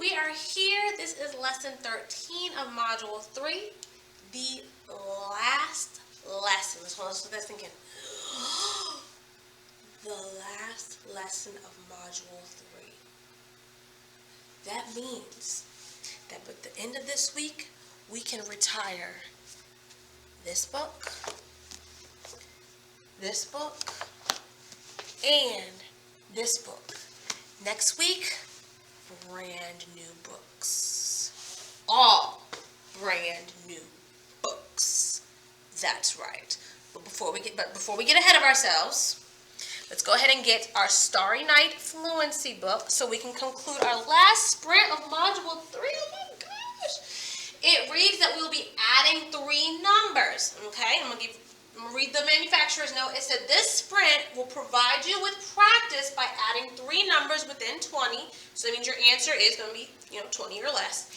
We are here. This is lesson 13 of module 3, the last lesson. Let's let that sink in. The last lesson of module 3. That means that at the end of this week, we can retire this book, and this book. Next week, brand new books. All brand new books. That's right. But before we get ahead of ourselves, let's go ahead and get our Starry Night Fluency book so we can conclude our last sprint of module 3. Oh my gosh. It reads that we will be adding 3 numbers. Okay, I'm gonna read the manufacturer's note. It said this sprint will provide you with practice by adding 3 numbers within 20. So that means your answer is going to be 20 or less.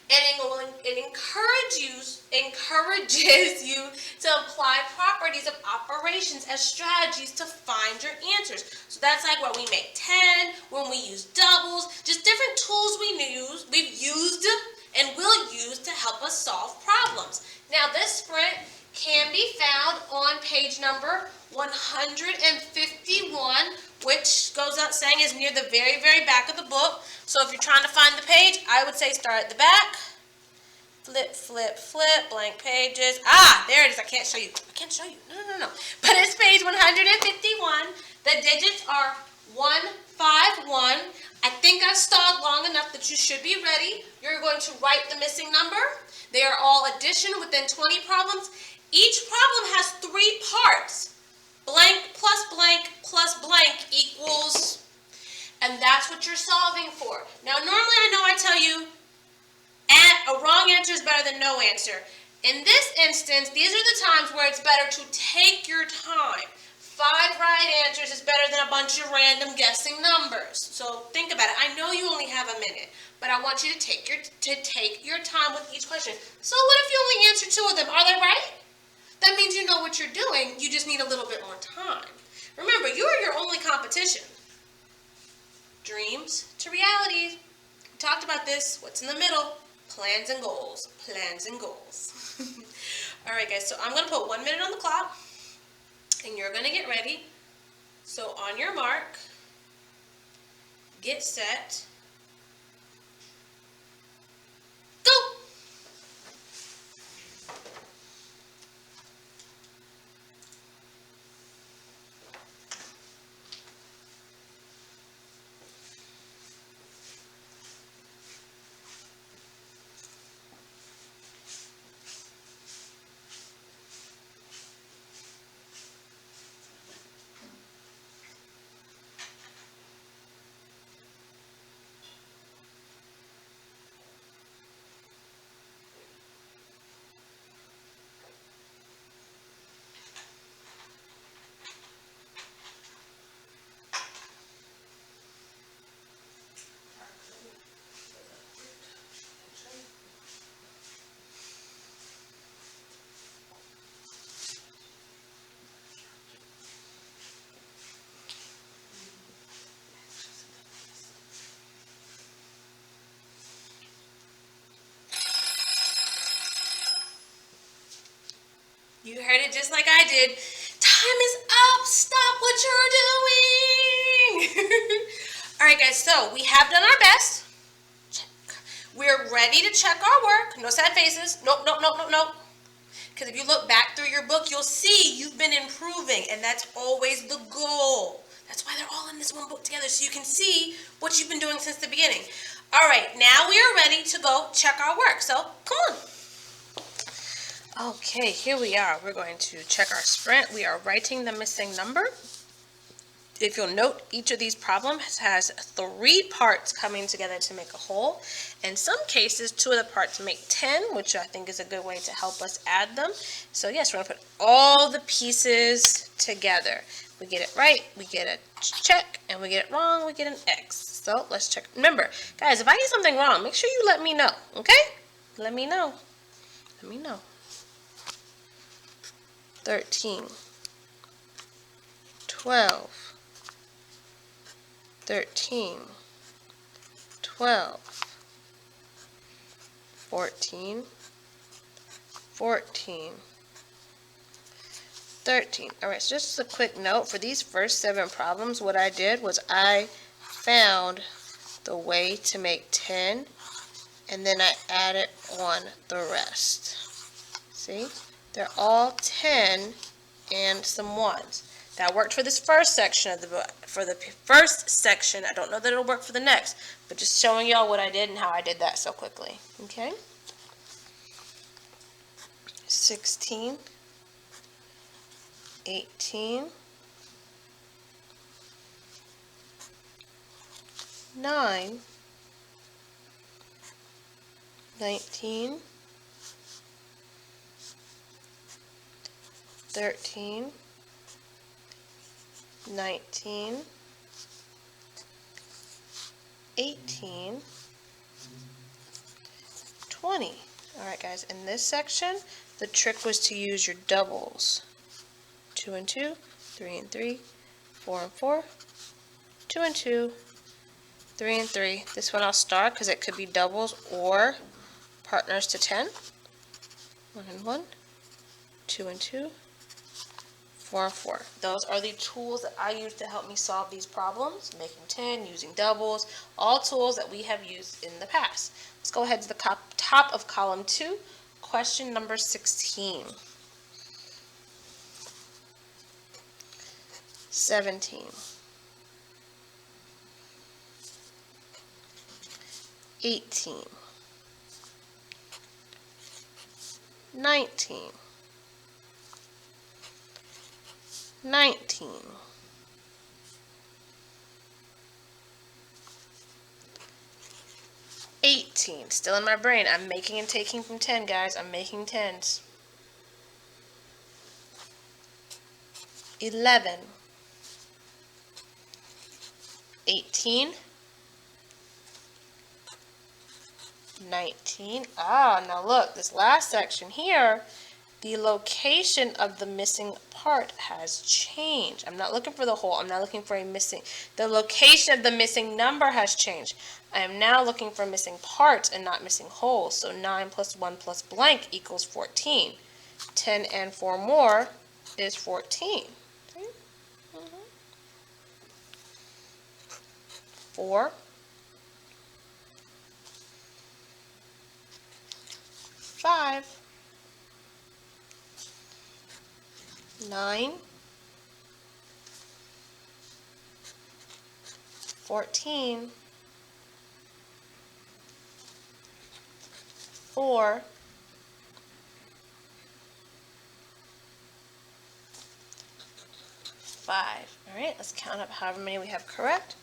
And it encourages you to apply properties of operations as strategies to find your answers. So that's like when we make 10, when we use doubles, just different tools we've used and will use to help us solve problems. Now this sprint can be found on page number 151, which goes out saying is near the very, very back of the book. So if you're trying to find the page, I would say start at the back. Flip, flip, flip, blank pages. Ah, there it is. I can't show you. No. But it's page 151. The digits are 151. I think I've stalled long enough that you should be ready. You're going to write the missing number. They are all addition within 20 problems. Each problem has 3 parts. Blank plus blank equals, and that's what you're solving for. Now, normally I know I tell you a wrong answer is better than no answer. In this instance, these are the times where it's better to take your time. 5 right answers is better than a bunch of random guessing numbers. So think about it. I know you only have a minute, but I want you to take your time with each question. So what if you only answer 2 of them? Are they right? That means you know what you're doing. You just need a little bit more time. Remember, you are your only competition. Dreams to realities. We talked about this. What's in the middle? Plans and goals. Plans and goals. All right, guys. So I'm going to put 1 minute on the clock, and you're going to get ready. So on your mark, get set, go. You heard it just like I did. Time is up. Stop what you're doing. All right, guys. So we have done our best. Check. We're ready to check our work. No sad faces. Nope. Because if you look back through your book, you'll see you've been improving, and that's always the goal. That's why they're all in this one book together, so you can see what you've been doing since the beginning. All right, now we are ready to go check our work. So come on. Okay, here we are. We're going to check our sprint. We are writing the missing number. If you'll note, each of these problems has 3 parts coming together to make a whole. In some cases, 2 of the parts make 10, which I think is a good way to help us add them. So yes, we're going to put all the pieces together. We get it right, we get a check, and we get it wrong, we get an X. So let's check. Remember, guys, if I get something wrong, make sure you let me know, okay? Let me know. 13, 12, 13, 12, 14, 14, 13. All right, so just a quick note, for these first 7 problems, what I did was I found the way to make 10, and then I added on the rest. See? They're all 10 and some 1s. That worked for this first section of the book. For the first section, I don't know that it'll work for the next, but just showing y'all what I did and how I did that so quickly. Okay? 16, 18, 9, 19, 13, 19, 18, 20. All right, guys, in this section, the trick was to use your doubles. 2 and 2, 3 and 3, 4 and 4, 2 and 2, 3 and 3. This one I'll star because it could be doubles or partners to 10. 1 and 1, 2 and 2, 4 and 4. Those are the tools that I use to help me solve these problems, making 10, using doubles, all tools that we have used in the past. Let's go ahead to the top of column 2, question number 16. 17, 18, 19, 19, 18. Still in my brain. I'm making and taking from 10, guys. I'm making 10s. 11, 18, 19. Now look, this last section here, the location of the missing part has changed. I'm not looking for the whole. I'm not looking for a missing. The location of the missing number has changed. I am now looking for missing parts and not missing holes. So 9 plus 1 plus blank equals 14. 10 and 4 more is 14. 4, 5, 9, 14, 4, 5. All right, let's count up however many we have correct.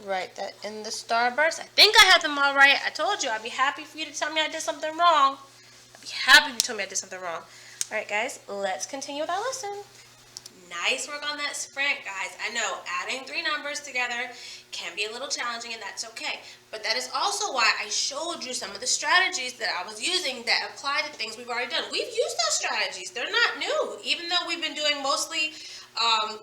Write that in the starburst. I think I have them all right. I told you I'd be happy for you to tell me I did something wrong. I'd be happy if you told me I did something wrong. All right, guys, let's continue with our lesson. Nice work on that sprint, guys. I know adding 3 numbers together can be a little challenging, and that's okay. But that is also why I showed you some of the strategies that I was using that apply to things we've already done. We've used those strategies. They're not new. Even though we've been doing mostly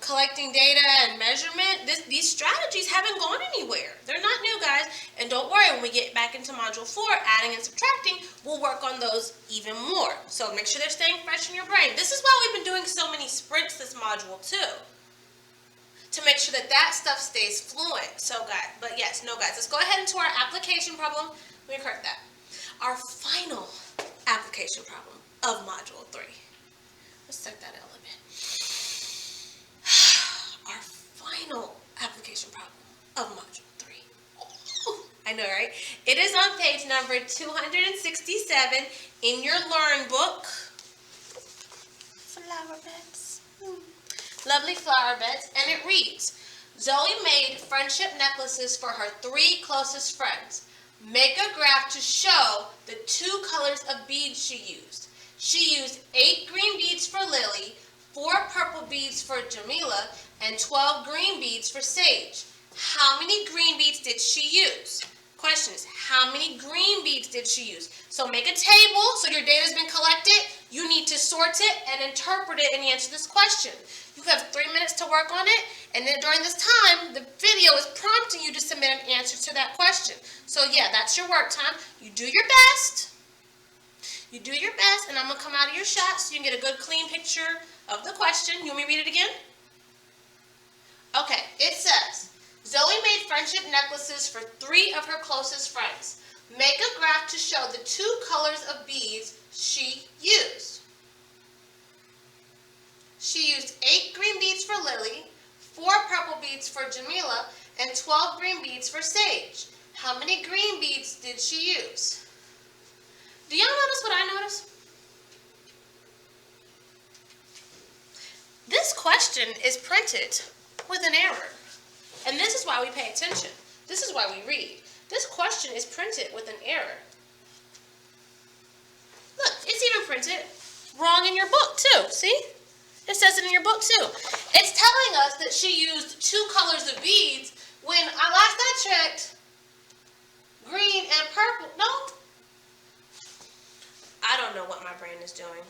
collecting data and measurement, these strategies haven't gone anywhere. They're not new, guys. And don't worry, when we get back into Module 4, adding and subtracting, we'll work on those even more. So make sure they're staying fresh in your brain. This is why we've been doing so many sprints this module too, to make sure that that stuff stays fluent. So guys, guys, let's go ahead into our application problem. Let me correct that. Our final application problem of Module 3. Let's check that out a little bit. Our final application problem of Module 3. I know, right? It is on page number 267 in your Learn book. Flower beds. Lovely flower beds. And it reads, Zoe made friendship necklaces for her 3 closest friends. Make a graph to show the 2 colors of beads she used. She used 8 green beads for Lily, 4 purple beads for Jamila, and 12 green beads for Sage. How many green beads did she use? Question is, how many green beads did she use? So make a table so your data has been collected. You need to sort it and interpret it and answer this question. You have 3 minutes to work on it, and then during this time, the video is prompting you to submit an answer to that question. So yeah, that's your work time. You do your best. You do your best, and I'm going to come out of your shot so you can get a good, clean picture of the question. You want me to read it again? Okay, it says, Zoe made friendship necklaces for 3 of her closest friends. Make a graph to show the 2 colors of beads she used. She used 8 green beads for Lily, 4 purple beads for Jamila, and 12 green beads for Sage. How many green beads did she use? Do y'all notice what I notice? This question is printed with an error. And this is why we pay attention. This is why we read. This question is printed with an error. Look, it's even printed wrong in your book too, see? It says it in your book too. It's telling us that she used 2 colors of beads when last I checked, green and purple, no? I don't know what my brain is doing.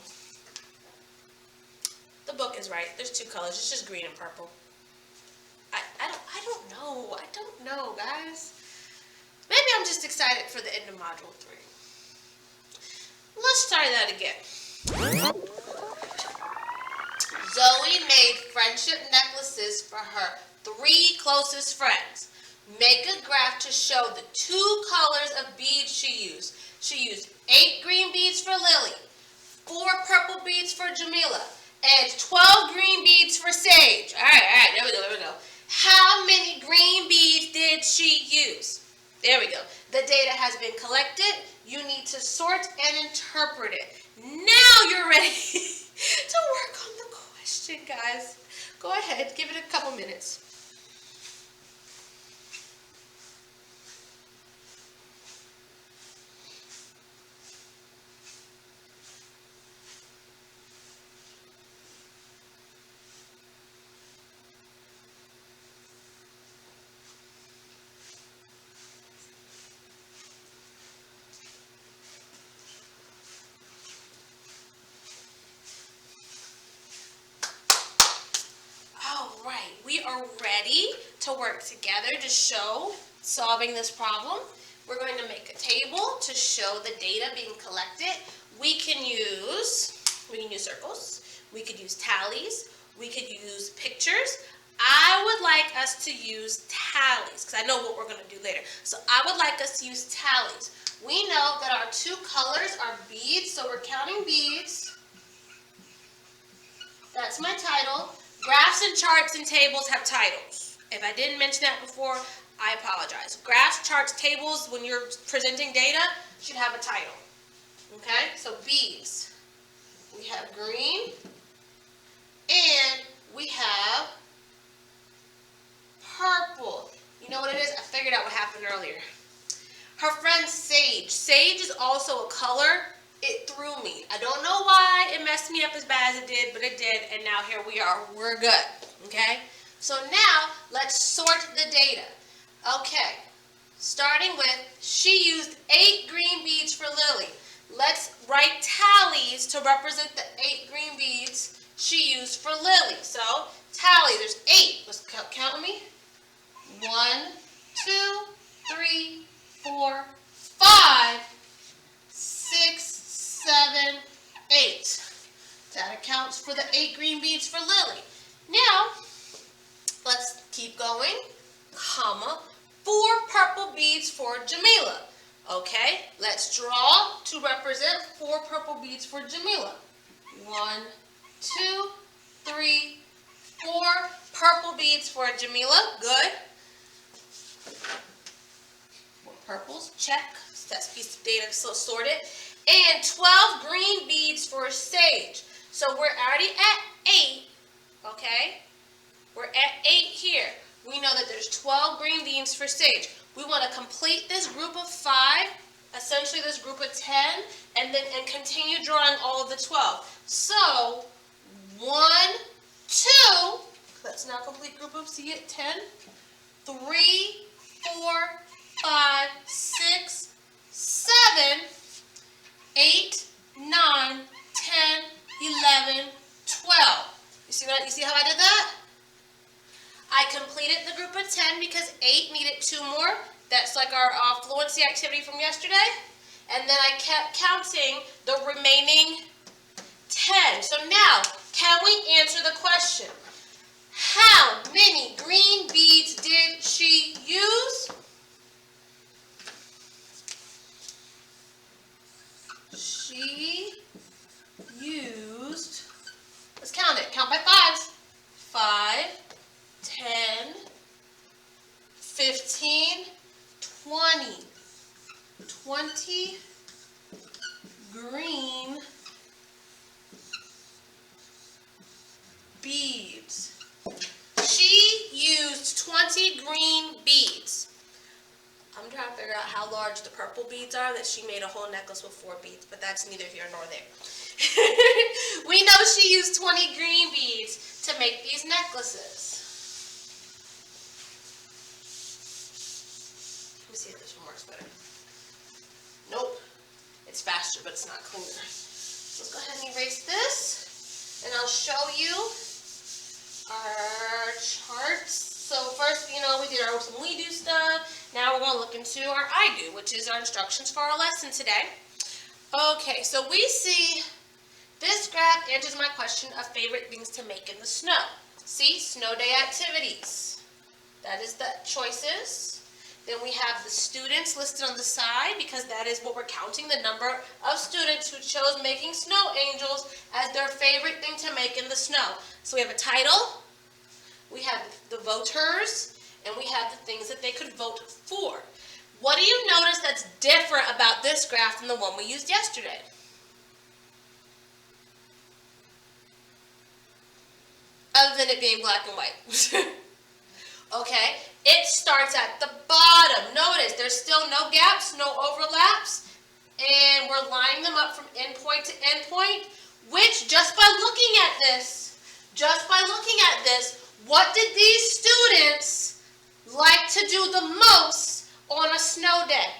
The book is right. There's 2 colors. It's just green and purple. I don't know, guys. Maybe I'm just excited for the end of Module 3. Let's try that again. Zoe made friendship necklaces for her 3 closest friends. Make a graph to show the 2 colors of beads she used. She used 8 green beads for Lily, 4 purple beads for Jamila, and 12 green beads for Sage. All right, there we go. How many green beads did she use? There we go. The data has been collected. You need to sort and interpret it. Now you're ready to work on the question, guys. Go ahead, give it a couple minutes. We are ready to work together to show solving this problem. We're going to make a table to show the data being collected. We can use circles, we could use tallies, we could use pictures. I would like us to use tallies because I know what we're going to do later. So I would like us to use tallies. We know that our 2 colors are beads, so we're counting beads. That's my title. Graphs and charts and tables have titles. If I didn't mention that before, I apologize. Graphs, charts, tables, when you're presenting data, should have a title. Okay, so beads. We have green, and we have purple. You know what it is? I figured out what happened earlier. Her friend Sage. Sage is also a color. It threw me. I don't know why it messed me up as bad as it did, but it did, and now here we are. We're good, okay? So now, let's sort the data. Okay, starting with, she used 8 green beads for Lily. Let's write tallies to represent the 8 green beads she used for Lily. So, tally, there's 8. Let's count with me. 1, 2, 3, 4, 5, 6, 7, 8. That accounts for the 8 green beads for Lily. Now, let's keep going, comma, 4 purple beads for Jamila. Okay, let's draw to represent 4 purple beads for Jamila. 1, 2, 3, 4 purple beads for Jamila. Good. 4 purples, check. That's a piece of data sorted. And 12 green beads for Sage. So we're already at 8, okay? We're at 8 here. We know that there's 12 green beads for Sage. We want to complete this group of 5, essentially this group of 10, and continue drawing all of the 12. So 1, 2, let's now complete group of 10, 3, 4, 5, 6, 7, 8, 9, 10, 11, 12. You see how I did that? I completed the group of 10 because 8 needed 2 more. That's like our fluency activity from yesterday. and then I kept counting the remaining 10. So now, can we answer the question? How many green beads did she use? She used, let's count it. Count by fives. 5, 10, 15, 20. 20 green beads. She used 20 green beads. I'm trying to figure out how large the purple beads are that she made a whole necklace with 4 beads, but that's neither here nor there. We know she used 20 green beads to make these necklaces. Let me see if this one works better. Nope. It's faster, but it's not cleaner. So let's go ahead and erase this, and I'll show you our charts. So first, we did some we do stuff. Now we're going to look into our I do, which is our instructions for our lesson today. Okay, so we see this graph answers my question of favorite things to make in the snow. See, snow day activities. That is the choices. Then we have the students listed on the side because that is what we're counting, the number of students who chose making snow angels as their favorite thing to make in the snow. So we have a title, we have the voters, and we have the things that they could vote for. What do you notice that's different about this graph than the one we used yesterday? Other than it being black and white. Okay, it starts at the bottom. Notice there's still no gaps, no overlaps, and we're lining them up from endpoint to endpoint, which just by looking at this, what did these students like to do the most on a snow day?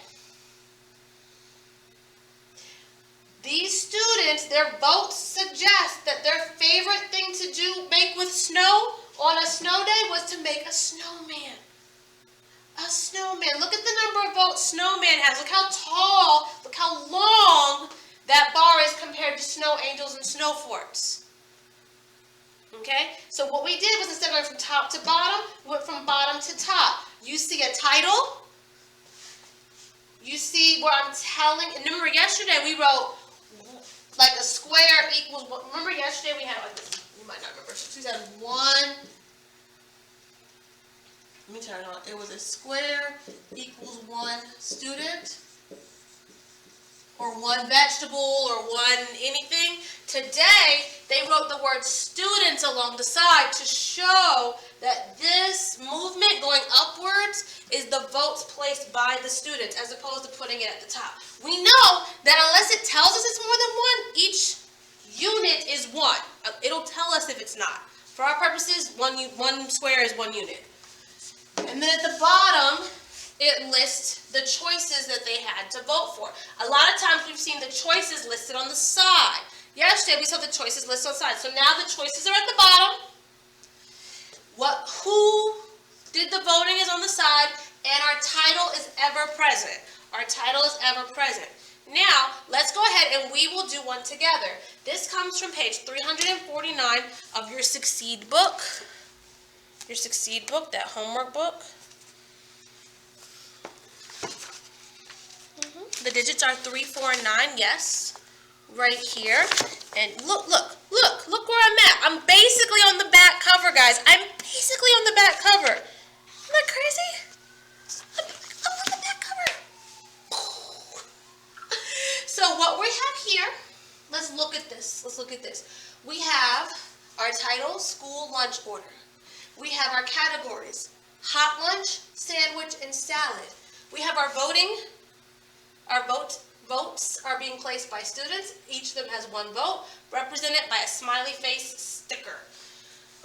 These students, their votes suggest that their favorite thing to make with snow on a snow day was to make a snowman. A snowman. Look at the number of votes snowman has. Look how tall, look how long that bar is compared to snow angels and snow forts. Okay? So what we did was instead of going from top to bottom, we went from bottom to top. You see a title. You see where I'm telling, and remember yesterday we wrote like a square equals, remember yesterday we had like this, you might not remember, so we said 1, let me turn it on, it was a square equals 1 student, or 1 vegetable, or 1 anything. Today, they wrote the word students along the side to show that this movement going upwards is the votes placed by the students as opposed to putting it at the top. We know that unless it tells us it's more than 1, each unit is 1. It'll tell us if it's not. For our purposes, one square is 1 unit. And then at the bottom, it lists the choices that they had to vote for. A lot of times we've seen the choices listed on the side. Yesterday we saw the choices listed on the side. So now the choices are at the bottom. Who did the voting is on the side, and our title is ever present. Our title is ever present. Now, let's go ahead and we will do one together. This comes from page 349 of your Succeed book. Your Succeed book, that homework book. The digits are 3, 4, and 9, yes. Right here. And look where I'm at. I'm basically on the back cover, guys. I'm basically on the back cover. Isn't that crazy? I'm on the back cover. So what we have here, let's look at this. We have our title, school lunch order. We have our categories, hot lunch, sandwich, and salad. We have our voting. Our votes are being placed by students. Each of them has 1 vote, represented by a smiley face sticker.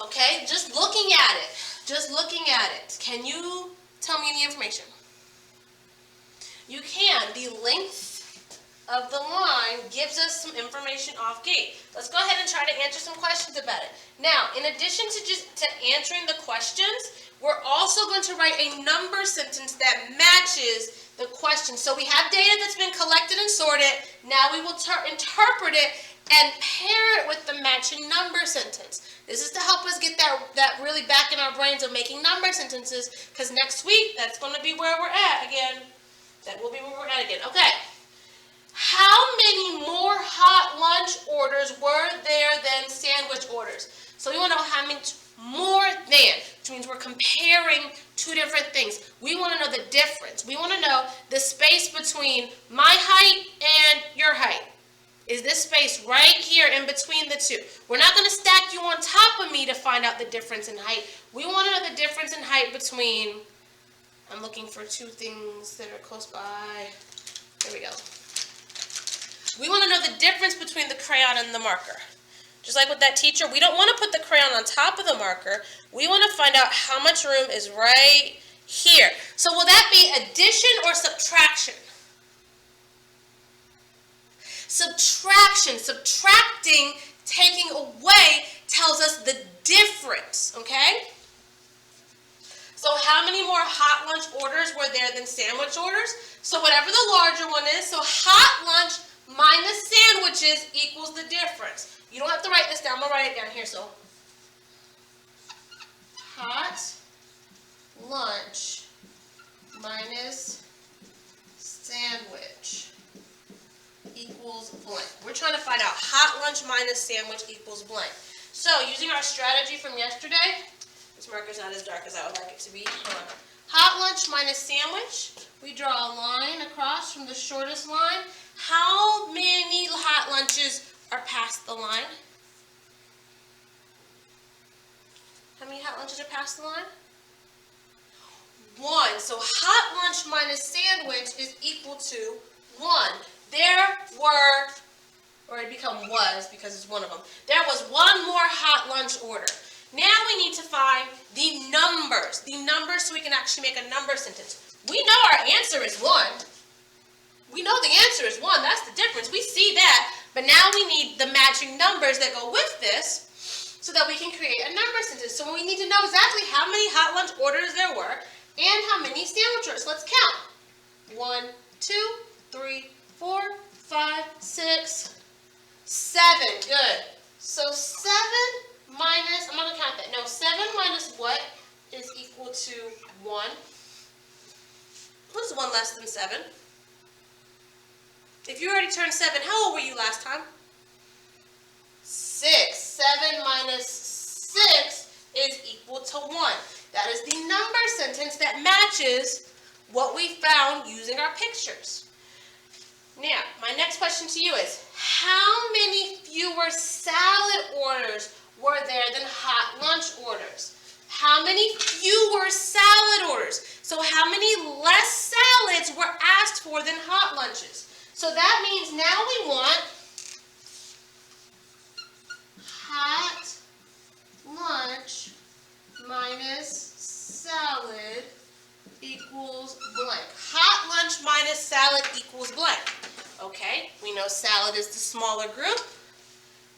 Okay, just looking at it. Can you tell me any information? You can. The length of the line gives us some information off gate. Let's go ahead and try to answer some questions about it. Now, in addition to answering the questions, we're also going to write a number sentence that matches the question. So we have data that's been collected and sorted. Now we will interpret it and pair it with the matching number sentence. This is to help us get that really back in our brains of making number sentences, because next week, that's going to be where we're at again. That will be where we're at again. Okay. How many more hot lunch orders were there than sandwich orders? So we want to know how many more than, which means we're comparing two different things. We want to know the difference. We want to know the space between my height and your height. Is this space right here in between the two? We're not going to stack you on top of me to find out the difference in height. We want to know the difference in height between, I'm looking for two things that are close by. There we go. We want to know the difference between the crayon and the marker. Just like with that teacher, we don't want to put the crayon on top of the marker. We want to find out how much room is right here. So will that be addition or subtraction? Subtraction. Subtracting, taking away, tells us the difference, okay? So how many more hot lunch orders were there than sandwich orders? So whatever the larger one is, so hot lunch minus sandwiches equals the difference. You don't have to write this down. I'm going to write it down here. So hot lunch minus sandwich equals blank. We're trying to find out hot lunch minus sandwich equals blank. So using our strategy from yesterday, this marker's not as dark as I would like it to be. Hot lunch minus sandwich, we draw a line across from the shortest line. How many hot lunches are past the line? How many hot lunches are past the line? 1. So hot lunch minus sandwich is equal to 1. There were, or it become was because it's one of them. There was one more hot lunch order. Now we need to find the numbers so we can actually make a number sentence. We know our answer is 1. We know the answer is 1. That's the difference. We see that. But now we need the matching numbers that go with this so that we can create a number sentence. So we need to know exactly how many hot lunch orders there were and how many sandwich orders. Let's count. 1, 2, 3, 4, 5, 6, 7. Good. So 7 minus, I'm going to count that. No, 7 minus what is equal to 1? What is 1 less than 7? If you already turned 7, how old were you last time? 6. 7 minus 6 is equal to 1. That is the number sentence that matches what we found using our pictures. Now, my next question to you is, how many fewer salad orders were there than hot lunch orders? How many fewer salad orders? So how many less salads were asked for than hot lunches? So that means now we want hot lunch minus salad equals blank. Hot lunch minus salad equals blank. Okay, we know salad is the smaller group.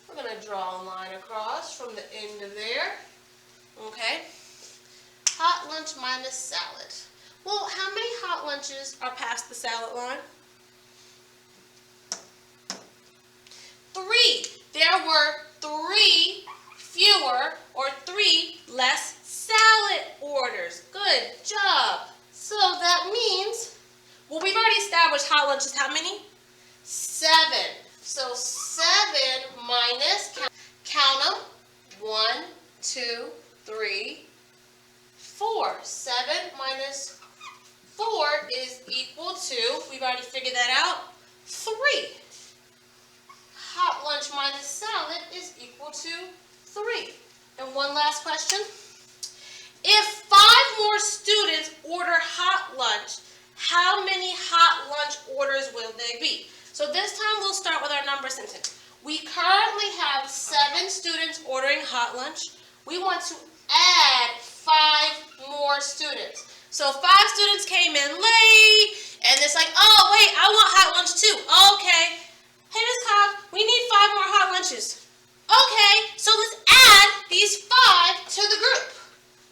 We're going to draw a line across from the end of there. Okay, hot lunch minus salad. Well, how many hot lunches are past the salad line? 3. There were 3 fewer or 3 less salad orders. Good job. So that means, well, we've already established hot lunch is how many? 7. So 7 minus, count them, 1, 2, 3, 4. 7 minus 4 is equal to, we've already figured that out, 3. Hot lunch minus salad is equal to 3. And one last question. If 5 more students order hot lunch, how many hot lunch orders will they be? So this time we'll start with our number sentence. We currently have 7 students ordering hot lunch. We want to add 5 more students. So 5 students came in late, and it's like, oh, wait, I want hot lunch too. Okay. Hey, Ms. Cobb, we need 5 more hot lunches. Okay, so let's add these 5 to the group.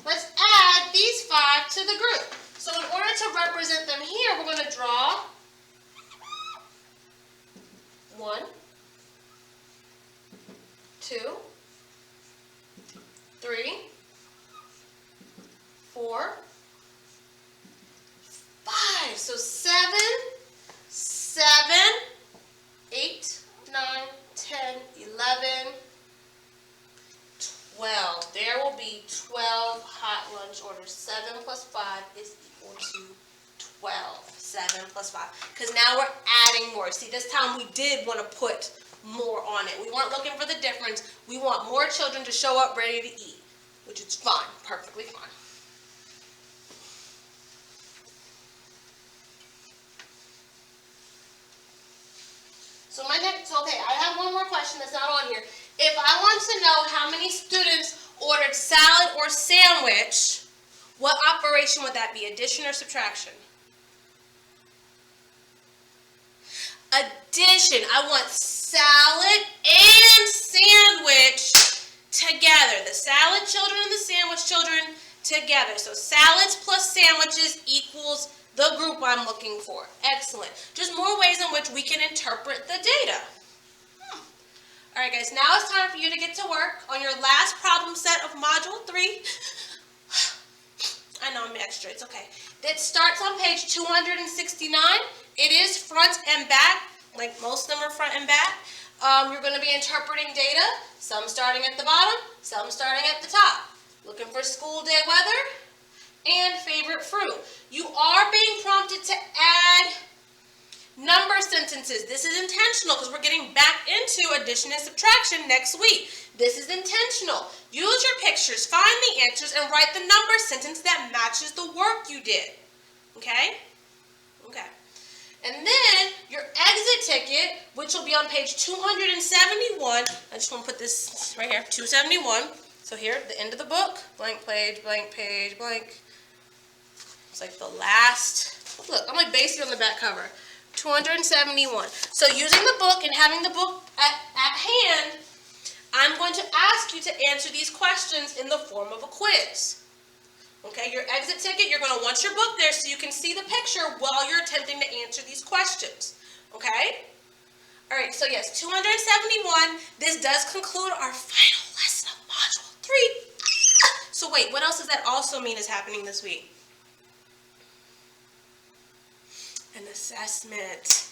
Let's add these 5 to the group. So in order to represent them here, we're going to draw 7 plus 5. Because now we're adding more. See, this time we did want to put more on it. We weren't looking for the difference. We want more children to show up ready to eat, which is fine, perfectly fine. So okay, I have one more question that's not on here. If I want to know how many students ordered salad or sandwich, what operation would that be? Addition or subtraction? Addition. I want salad and sandwich together. The salad children and the sandwich children together. So salads plus sandwiches equals the group I'm looking for. Excellent. Just more ways in which we can interpret the data. All right, guys, now it's time for you to get to work on your last problem set of Module 3. I know I'm extra, it's okay. It starts on page 269. It is front and back, like most of them are front and back. You're going to be interpreting data, some starting at the bottom, some starting at the top. Looking for school day weather and favorite fruit. You are being prompted to add number sentences. This is intentional because we're getting back into addition and subtraction next week. This is intentional. Use your pictures, find the answers, and write the number sentence that matches the work you did. Okay? Okay. And then your exit ticket, which will be on page 271. I just want to put this right here, 271. So here, the end of the book, blank page, blank. It's like the last, look, I'm like basing on the back cover. 271. So using the book and having the book at hand, I'm going to ask you to answer these questions in the form of a quiz. Okay, your exit ticket, you're going to want your book there so you can see the picture while you're attempting to answer these questions. Okay? All right, so yes, 271. This does conclude our final lesson of Module 3. So wait, what else does that also mean is happening this week? An assessment.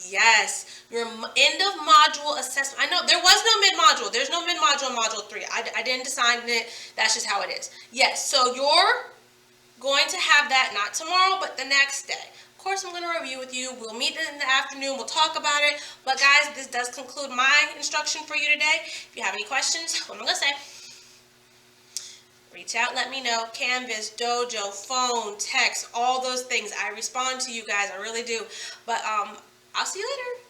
Yes, your end of module assessment. I know there was no mid-module. There's no mid-module in Module 3. I didn't decide it. That's just how it is. Yes, so you're going to have that not tomorrow, but the next day. Of course, I'm going to review with you. We'll meet in the afternoon. We'll talk about it. But guys, this does conclude my instruction for you today. If you have any questions, what am I going to say? Reach out, let me know. Canvas, Dojo, phone, text, all those things. I respond to you guys. I really do. But I'll see you later.